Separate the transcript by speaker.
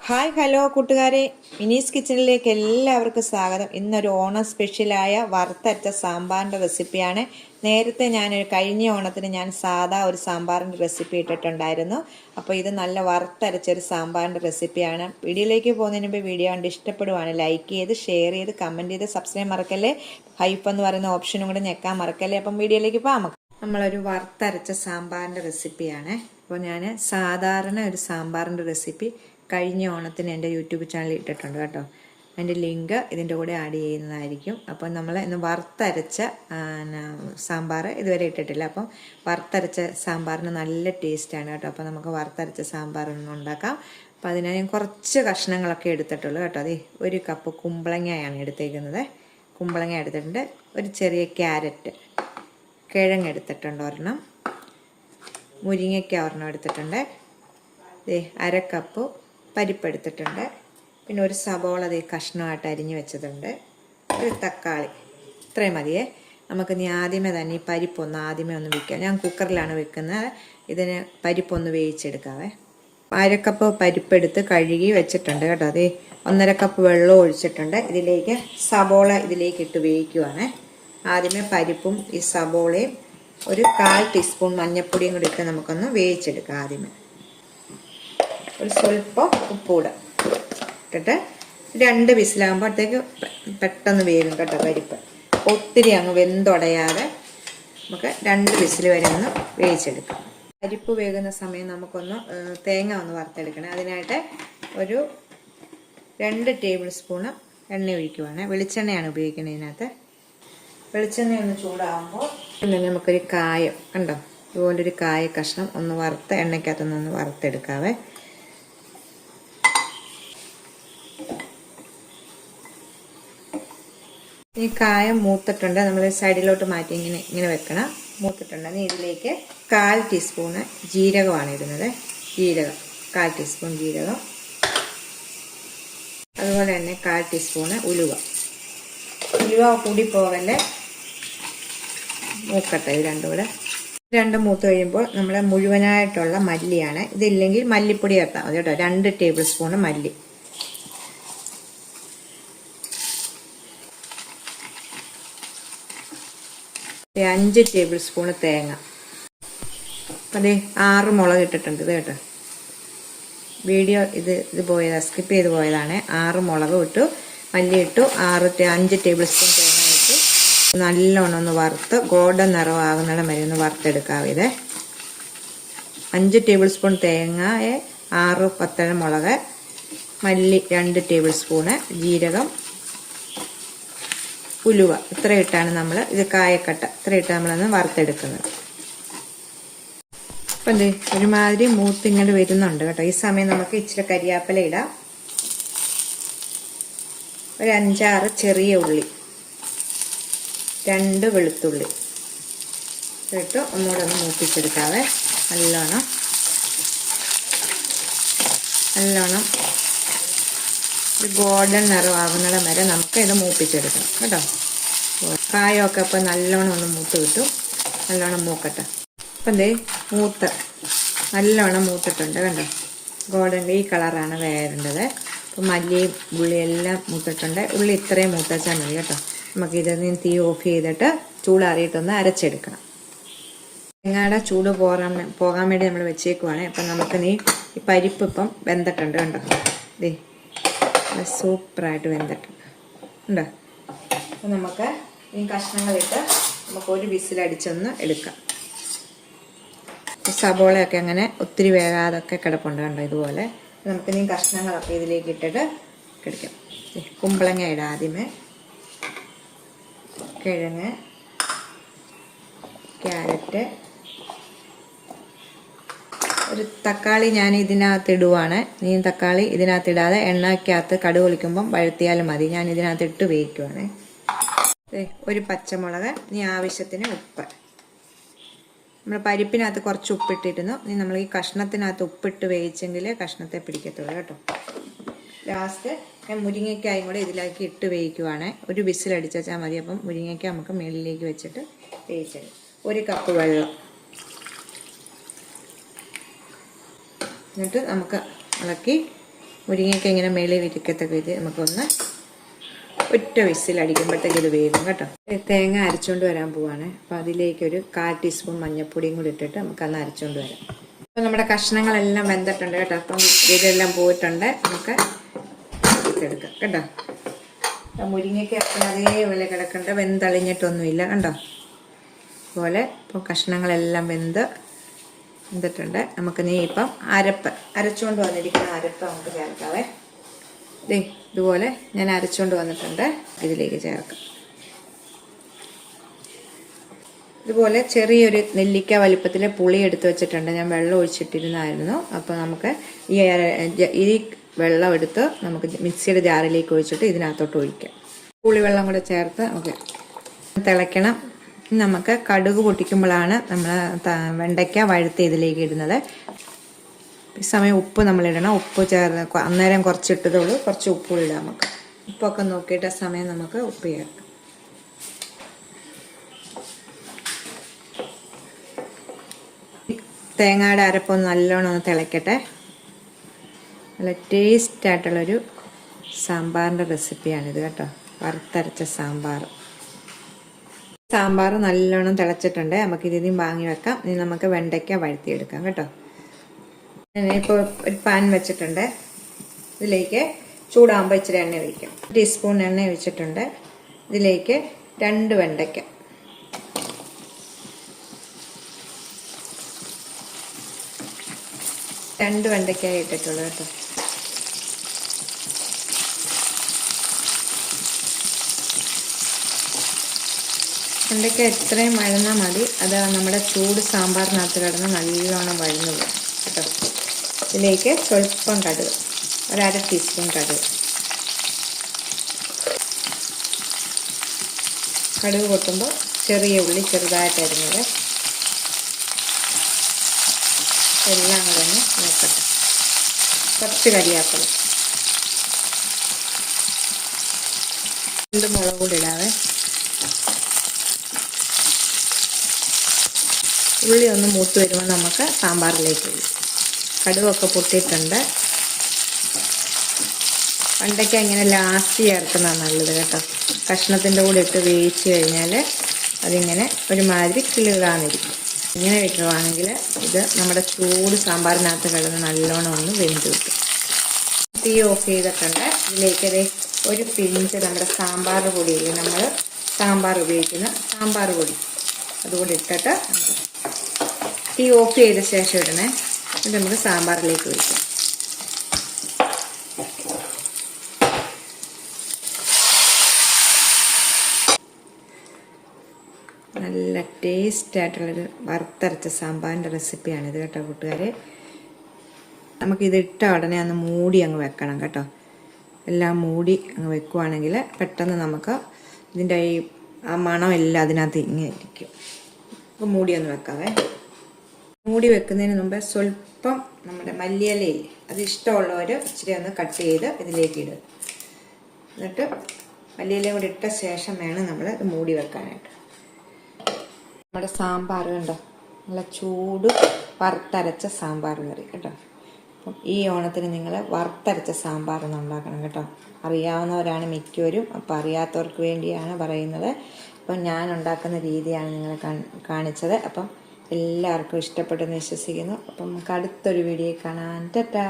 Speaker 1: Hi hello കൂട്ടുകാരെ, മിനീസ് കിച്ചണിലേക്ക് എല്ലാവർക്കും സ്വാഗതം. ഇന്നൊരു ഓണം സ്പെഷ്യലായ വറുത്തരച്ച സാമ്പാറിൻ്റെ റെസിപ്പിയാണ്. നേരത്തെ കഴിഞ്ഞ ഓണത്തിന് ഞാൻ സാധാ ഒരു സാമ്പാറിൻ്റെ റെസിപ്പി ഇട്ടിട്ടുണ്ടായിരുന്നു. അപ്പോൾ ഇത് നല്ല വറുത്തരച്ചൊരു സാമ്പാറിൻ്റെ റെസിപ്പിയാണ്. വീഡിയോയിലേക്ക് പോകുന്നതിന് മുമ്പ് വീഡിയോ കണ്ട് ഇഷ്ടപ്പെടുവാണ് ലൈക്ക് ചെയ്ത് ഷെയർ ചെയ്ത് കമൻറ്റ് ചെയ്ത് സബ്സ്ക്രൈബ് മറക്കല്ലേ. ഹൈപ്പ് എന്ന് പറയുന്ന ഓപ്ഷനും കൂടെ ഞെക്കാൻ മറക്കല്ലേ. അപ്പം വീഡിയോയിലേക്ക് പോകാം. നമ്മളൊരു വറുത്തരച്ച സാമ്പാറിൻ്റെ റെസിപ്പിയാണ്. അപ്പോൾ ഞാൻ സാധാരണ ഒരു സാമ്പാറിൻ്റെ റെസിപ്പി കഴിഞ്ഞ ഓണത്തിന് എൻ്റെ യൂട്യൂബ് ചാനലിൽ ഇട്ടിട്ടുണ്ട് കേട്ടോ. അതിൻ്റെ ലിങ്ക് ഇതിൻ്റെ കൂടെ ആഡ് ചെയ്യുന്നതായിരിക്കും. അപ്പോൾ നമ്മൾ ഇന്ന് വറുത്തരച്ച സാമ്പാർ ഇതുവരെ ഇട്ടിട്ടില്ല. അപ്പം വറുത്തരച്ച സാമ്പാറിന് നല്ല ടേസ്റ്റാണ് കേട്ടോ. അപ്പോൾ നമുക്ക് വറുത്തരച്ച സാമ്പാറൊന്നും ഉണ്ടാക്കാം. അപ്പോൾ അതിനായി ഞാൻ കുറച്ച് കഷ്ണങ്ങളൊക്കെ എടുത്തിട്ടുള്ളൂ കേട്ടോ. അതെ, ഒരു കപ്പ് കുമ്പളങ്ങയാണ് എടുത്തേക്കുന്നത്. കുമ്പളങ്ങ എടുത്തിട്ടുണ്ട്. ഒരു ചെറിയ ക്യാരറ്റ്, കിഴങ്ങ് എടുത്തിട്ടുണ്ട് ഒരെണ്ണം, മുരിങ്ങയ്ക്ക ഒരെണ്ണം എടുത്തിട്ടുണ്ട്. അര കപ്പ് പരിപ്പ് എടുത്തിട്ടുണ്ട്. പിന്നെ ഒരു സബോള കഷ്ണമായിട്ട് അരിഞ്ഞ് വെച്ചതുണ്ട്. ഒരു തക്കാളി. ഇത്രയും മതിയേ. നമുക്കിനി ആദ്യമേ തന്നെ ഈ പരിപ്പൊന്ന് വെക്കാം. ഞാൻ കുക്കറിലാണ് വെക്കുന്നത്. ഇതിന് പരിപ്പൊന്ന് വേവിച്ചെടുക്കാവേ. അരക്കപ്പ് പരിപ്പെടുത്ത് കഴുകി വെച്ചിട്ടുണ്ട് കേട്ടോ. 1.5 കപ്പ് വെള്ളം ഒഴിച്ചിട്ടുണ്ട്. ഇതിലേക്ക് സബോള ഇട്ട് വേവിക്കുവാണ്. ആദ്യമേ പരിപ്പും ഈ സബോളയും ഒരു 1/4 ടീസ്പൂൺ മഞ്ഞൾപ്പൊടിയും കൂടി ഇട്ട് നമുക്കൊന്ന് വേവിച്ചെടുക്കാം. ആദ്യമേ ഒരു സ്വല്പം ഉപ്പൂടെ ഇട്ടിട്ട് 2 വിസിലാകുമ്പോഴത്തേക്ക് പെട്ടെന്ന് വേകും കേട്ടോ പരിപ്പ്. ഒത്തിരി അങ്ങ് വെന്തുടയാതെ നമുക്ക് 2 വിസിൽ വരെ ഒന്ന് വേവിച്ചെടുക്കാം. പരിപ്പ് വേകുന്ന സമയം നമുക്കൊന്ന് തേങ്ങ ഒന്ന് വറുത്തെടുക്കണം. അതിനായിട്ട് ഒരു 2 ടേബിൾ സ്പൂണ് എണ്ണ ഒഴിക്കുവാണ്. വെളിച്ചെണ്ണയാണ് ഉപയോഗിക്കുന്നത്. ഇതിനകത്ത് വെളിച്ചെണ്ണ ഒന്ന് ചൂടാകുമ്പോൾ പിന്നെ നമുക്കൊരു കായം കണ്ടോ, ഇതുപോലൊരു കായ കഷ്ണം ഒന്ന് വറുത്ത് എണ്ണയ്ക്കകത്തൊന്ന് വറുത്തെടുക്കാവേ. ഈ കായം മൂത്തിട്ടുണ്ട്. നമ്മൾ സൈഡിലോട്ട് മാറ്റി ഇങ്ങനെ വെക്കണം. മൂത്തിട്ടുണ്ടെങ്കിൽ ഇതിലേക്ക് 1/4 ടീസ്പൂണ് ജീരകമാണ് ഇടുന്നത്. ജീരകം 1/4 ടീസ്പൂൺ ജീരകം. അതുപോലെ തന്നെ 1/4 ടീസ്പൂണ് ഉലുവ. കൂടി പോകല്ലേ, മൂക്കട്ടെ. ഇത് രണ്ടും മൂത്ത് കഴിയുമ്പോൾ നമ്മുടെ മുഴുവനായിട്ടുള്ള മല്ലിയാണ്. ഇതില്ലെങ്കിൽ മല്ലിപ്പൊടി ചേർത്താൽ മതി കേട്ടോ. 2 ടേബിൾ സ്പൂണ് മല്ലി. ഒരു 5 ടേബിൾ സ്പൂണ് തേങ്ങ. 6 മുളക് ഇട്ടിട്ടുണ്ട്. ഇത് കേട്ടോ, വീഡിയോ ഇത് പോയതാ, സ്കിപ്പ് ചെയ്ത് പോയതാണ്. 6 മുളക് ഇട്ടു, മല്ലി ഇട്ടു, 5 ടേബിൾ സ്പൂൺ തേങ്ങ ഇട്ടു. നല്ലോണം ഒന്ന് വറുത്ത് ഗോൾഡൻ നിറമാകുന്നിടം വരെ ഒന്ന് വറുത്തെടുക്കാം. ഇത് 5 ടേബിൾ സ്പൂൺ തേങ്ങയെ 6 പത്തഴ മുളക്, മല്ലി 2 ടേബിൾ സ്പൂണ്, ജീരകം, ഉലുവ ഇത്ര ഇട്ടാണ് നമ്മൾ ഇത് കായക്കട്ട ഇത്ര ഇട്ട് നമ്മളൊന്ന് വറുത്തെടുക്കുന്നത്. അപ്പം ഒരുമാതിരി മൂത്തിങ്ങോട്ട് വരുന്നുണ്ട് കേട്ടോ. ഈ സമയം നമുക്ക് ഇച്ചിരി കരിയാപ്പില ഇടാം. ഒരു 5-6 ചെറിയ ഉള്ളി, 2 വെളുത്തുള്ളി ഇട്ട് ഒന്നുകൂടെ ഒന്ന് മൂപ്പിച്ചെടുക്കാവേ. നല്ലോണം ഒരു ഗോൾഡൻ നിറമാകുന്നിടം വരെ നമുക്ക് ഇത് മൂപ്പിച്ചെടുക്കണം കേട്ടോ. കായമൊക്കെ അപ്പം നല്ലോണം ഒന്ന് മൂത്ത് കിട്ടും. നല്ലോണം മൂക്കട്ടെ. അപ്പം നല്ലോണം മൂത്തിട്ടുണ്ട് കണ്ടോ. ഗോൾഡൻ ഈ കളറാണ് വേണ്ടത്. അപ്പം മല്ലിയും ഉള്ളിയെല്ലാം മൂത്തിട്ടുണ്ട്. ഉള്ളി ഇത്രയും മൂത്തച്ചാൽ മതി കേട്ടോ. നമുക്കിതിൽ തീ ഓഫ് ചെയ്തിട്ട് ചൂടാറിയിട്ടൊന്ന് അരച്ചെടുക്കണം. തേങ്ങയുടെ ചൂട് പോകാൻ വേണ്ടി നമ്മൾ വെച്ചേക്കുവാണ്. അപ്പം നമുക്ക് ഈ പരിപ്പ് ഇപ്പം വെന്തിട്ടുണ്ട് കണ്ടോ. സൂപ്പറായിട്ട് വെന്തിട്ടുണ്ട് ഉണ്ടോ. അപ്പം നമുക്ക് ഈ കഷ്ണങ്ങളിട്ട് നമുക്ക് ഒരു വിസിലടിച്ചൊന്ന് എടുക്കാം. സബോളയൊക്കെ അങ്ങനെ ഒത്തിരി വേകാതൊക്കെ കിടപ്പുണ്ട് കണ്ടോ. ഇതുപോലെ നമുക്ക് കഷ്ണങ്ങളൊക്കെ ഇതിലേക്ക് ഇട്ടിട്ട് കിടക്കാം. കുമ്പളങ്ങ ഇടാം ആദ്യമേ, കിഴങ്ങ്, ക്യാരറ്റ്, ഒരു തക്കാളി ഞാൻ ഇതിനകത്ത് ഇടുവാണ്. തക്കാളി ഇതിനകത്ത് ഇടാതെ എണ്ണയ്ക്കകത്ത് കടുക് ഒഴിക്കുമ്പം വഴത്തിയാലും മതി. ഞാൻ ഇതിനകത്ത് ഇട്ട് വേവിക്കുവാണ്. ഒരു പച്ചമുളക്, ആവശ്യത്തിന് ഉപ്പ്. നമ്മൾ പരിപ്പിനകത്ത് കുറച്ച് ഉപ്പിട്ടിരുന്നു. നമ്മൾ ഈ കഷ്ണത്തിനകത്ത് ഉപ്പിട്ട് വേവിച്ചെങ്കിലേ കഷ്ണത്തെ പിടിക്കത്തുള്ളൂ കേട്ടോ. ലാസ്റ്റ് ഞാൻ മുരിങ്ങയ്ക്കായും കൂടെ ഇതിലേക്ക് ഇട്ട് വേവിക്കുവാണ്. ഒരു വിസിലടിച്ച് വെച്ചാൽ മതി. അപ്പം മുരിങ്ങയ്ക്ക നമുക്ക് മേളിലേക്ക് വെച്ചിട്ട് വേവിച്ചെടുക്കും. 1 കപ്പ് വെള്ളം. എന്നിട്ട് നമുക്ക് ഇളക്കി മുരിങ്ങയ്ക്ക് ഇങ്ങനെ മേളിൽ ഇരിക്കത്തക്ക ഇത് നമുക്കൊന്ന് ഒറ്റ വിസിലടിക്കുമ്പോഴത്തേക്ക് ഇത് വേകും കേട്ടോ. തേങ്ങ അരച്ചുകൊണ്ട് വരാൻ പോവാണ്. അപ്പോൾ അതിലേക്കൊരു 1/4 ടീസ്പൂൺ മഞ്ഞൾപ്പൊടിയും കൂടി ഇട്ടിട്ട് നമുക്കന്ന് അരച്ചുകൊണ്ട് വരാം. അപ്പോൾ നമ്മുടെ കഷ്ണങ്ങളെല്ലാം വെന്തിട്ടുണ്ട് കേട്ടോ. അപ്പം ഇതെല്ലാം പോയിട്ടുണ്ട്. നമുക്ക് എടുക്കാം കേട്ടോ. മുരിങ്ങയ്ക്ക് അതേപോലെ കിടക്കേണ്ട, വെന്തളിഞ്ഞിട്ടൊന്നുമില്ല കണ്ടോ. അതുപോലെ ഇപ്പോൾ കഷ്ണങ്ങളെല്ലാം വെന്തിട്ടുണ്ട്. നമുക്ക് ഇപ്പം അരച്ചുകൊണ്ട് വന്നിരിക്കുന്ന അരപ്പ് നമുക്ക് ചേർക്കാവേ. ഇതുപോലെ ഞാൻ അരച്ചുകൊണ്ട് വന്നിട്ടുണ്ട്. ഇതിലേക്ക് ചേർക്കാം. ഇതുപോലെ ചെറിയൊരു നെല്ലിക്ക വലിപ്പത്തിൽ പുളി എടുത്ത് വെച്ചിട്ടുണ്ട്. ഞാൻ വെള്ളം ഒഴിച്ചിട്ടിരുന്നായിരുന്നു. അപ്പോൾ നമുക്ക് ഈ വെള്ളം എടുത്ത് നമുക്ക് മിക്സിയുടെ ജാറിലേക്ക് ഒഴിച്ചിട്ട് ഇതിനകത്തോട്ട് ഒഴിക്കാം. പുളിവെള്ളം കൂടെ ചേർത്ത് നമുക്ക് തിളയ്ക്കണം. നമുക്ക് കടുക് പൊട്ടിക്കുമ്പോഴാണ് നമ്മൾ വെണ്ടയ്ക്ക വഴുത്തി ഇതിലേക്ക് ഇടുന്നത്. ഈ സമയം ഉപ്പ് നമ്മളിടണം. ഉപ്പ് ചേർന്ന് അന്നേരം കുറച്ചിട്ടതേ ഉള്ളൂ. കുറച്ച് ഉപ്പ് ഇടാം. നമുക്ക് ഉപ്പൊക്കെ നോക്കിയിട്ട് സമയം നമുക്ക് ഉപ്പ് ചേർക്കാം. തേങ്ങയുടെ അരപ്പൊന്ന് നല്ലോണം ഒന്ന് തിളയ്ക്കട്ടെ. നല്ല ടേസ്റ്റായിട്ടുള്ളൊരു സാമ്പാറിൻ്റെ റെസിപ്പിയാണിത് കേട്ടോ. വറുത്തരച്ച സാമ്പാർ നല്ലോണം തിളച്ചിട്ടുണ്ട്. നമുക്കിതിനും വാങ്ങി വെക്കാം. ഇനി നമുക്ക് വെണ്ടയ്ക്ക വഴുത്തിയെടുക്കാം കേട്ടോ. ഞാനിപ്പോൾ ഒരു പാൻ വെച്ചിട്ടുണ്ട്. ഇതിലേക്ക് ചൂടാകുമ്പോൾ ഇച്ചിരി എണ്ണ ഒഴിക്കാം. 1 ടീസ്പൂൺ എണ്ണ ഒഴിച്ചിട്ടുണ്ട്. ഇതിലേക്ക് 2 വെണ്ടയ്ക്ക, ഇട്ടിട്ടുള്ളൂ കേട്ടോ. വെണ്ടയ്ക്ക എത്രയും വഴന്നാൽ മതി. അത് നമ്മുടെ ചൂട് സാമ്പാറിനകത്ത് കിടന്ന് നല്ലോണം വഴന്നു പോകും കേട്ടോ. ഇതിലേക്ക് സ്വല്പം കടുക്, 1/2 ടീസ്പൂൺ കടുക് പൊട്ടുമ്പോൾ ചെറിയ ഉള്ളി ചെറുതായിട്ട് അരിഞ്ഞത് എല്ലാം കൂടെ ഒന്ന് നോക്കട്ടെ. കുറച്ച് കരിയാപ്പില, 2 മുളക് കൂടി ഇടാവേ. ഉള്ളി ഒന്ന് മൂത്ത് വരുമ്പോൾ നമുക്ക് സാമ്പാറിലേക്ക് ഇടും. കടുകൊക്കെ പൊട്ടിയിട്ടുണ്ട്. വെണ്ടയ്ക്ക ഇങ്ങനെ ലാസ്റ്റ് ചേർക്കുന്നതാണ് നല്ലത് കേട്ടോ. കഷ്ണത്തിൻ്റെ കൂടെ ഇട്ട് വേവിച്ച് കഴിഞ്ഞാൽ അതിങ്ങനെ ഒരുമാതിരി കിളുകാന്നിരിക്കും. ഇങ്ങനെ വെക്കുകയാണെങ്കിൽ ഇത് നമ്മുടെ ചൂട് സാമ്പാറിനകത്ത് കിടന്ന് നല്ലോണം ഒന്ന് വെന്ത് കിട്ടും. തീ ഓഫ് ചെയ്തിട്ടുണ്ട്. ഇതിലേക്ക് ഒരു പിഞ്ച് നമ്മുടെ സാമ്പാർ പൊടിയില്ലേ, നമ്മൾ സാമ്പാർ ഉപയോഗിക്കുന്ന സാമ്പാർ പൊടി അതുകൂടി ഇട്ടിട്ട് തീ ഓഫ് ചെയ്ത ശേഷം ഇടണേ. എന്നിട്ട് നമുക്ക് സാമ്പാറിലേക്ക് ഒഴിക്കാം. നല്ല ടേസ്റ്റായിട്ടുള്ളൊരു വറുത്തരച്ച സാമ്പാറിൻ്റെ റെസിപ്പിയാണിത് കേട്ടോ കൂട്ടുകാരെ. നമുക്കിത് ഇട്ട ഉടനെ ഒന്ന് മൂടി അങ്ങ് വെക്കണം കേട്ടോ. എല്ലാം മൂടി അങ്ങ് വെക്കുവാണെങ്കിൽ പെട്ടെന്ന് നമുക്ക് ഇതിൻ്റെ ആ മണം എല്ലാം അതിനകത്ത് ഇങ്ങനെ ഇരിക്കും. അപ്പോൾ മൂടി ഒന്ന് വെക്കാവേ. മൂടി വെക്കുന്നതിന് മുമ്പ് സ്വല്പം നമ്മുടെ മല്ലിയിലയില്ലേ, അത് ഇഷ്ടമുള്ളവർ ഇച്ചിരി ഒന്ന് കട്ട് ചെയ്ത് ഇതിലേക്ക് ഇടുക. എന്നിട്ട് മല്ലിയിലയും കൂടി ഇട്ട ശേഷം വേണം നമ്മൾ ഇത് മൂടി വെക്കാനായിട്ട്. നമ്മുടെ സാമ്പാർ കണ്ടോ, നല്ല ചൂട് വറുത്തരച്ച സാമ്പാർ കറി കേട്ടോ. അപ്പം ഈ ഓണത്തിന് നിങ്ങൾ വറുത്തരച്ച സാമ്പാർ ഒന്ന് ഉണ്ടാക്കണം കേട്ടോ. അറിയാവുന്നവരാണ് മിക്കവരും, അപ്പം അറിയാത്തവർക്ക് വേണ്ടിയാണ് പറയുന്നത്. അപ്പം ഞാൻ ഉണ്ടാക്കുന്ന രീതിയാണ് നിങ്ങളെ കാണിച്ചത്. അപ്പം എല്ലാവർക്കും ഇഷ്ടപ്പെട്ടെന്ന് വിശ്വസിക്കുന്നു. അപ്പം നമുക്ക് അടുത്തൊരു വീഡിയോ കാണാൻ. ടാറ്റാ.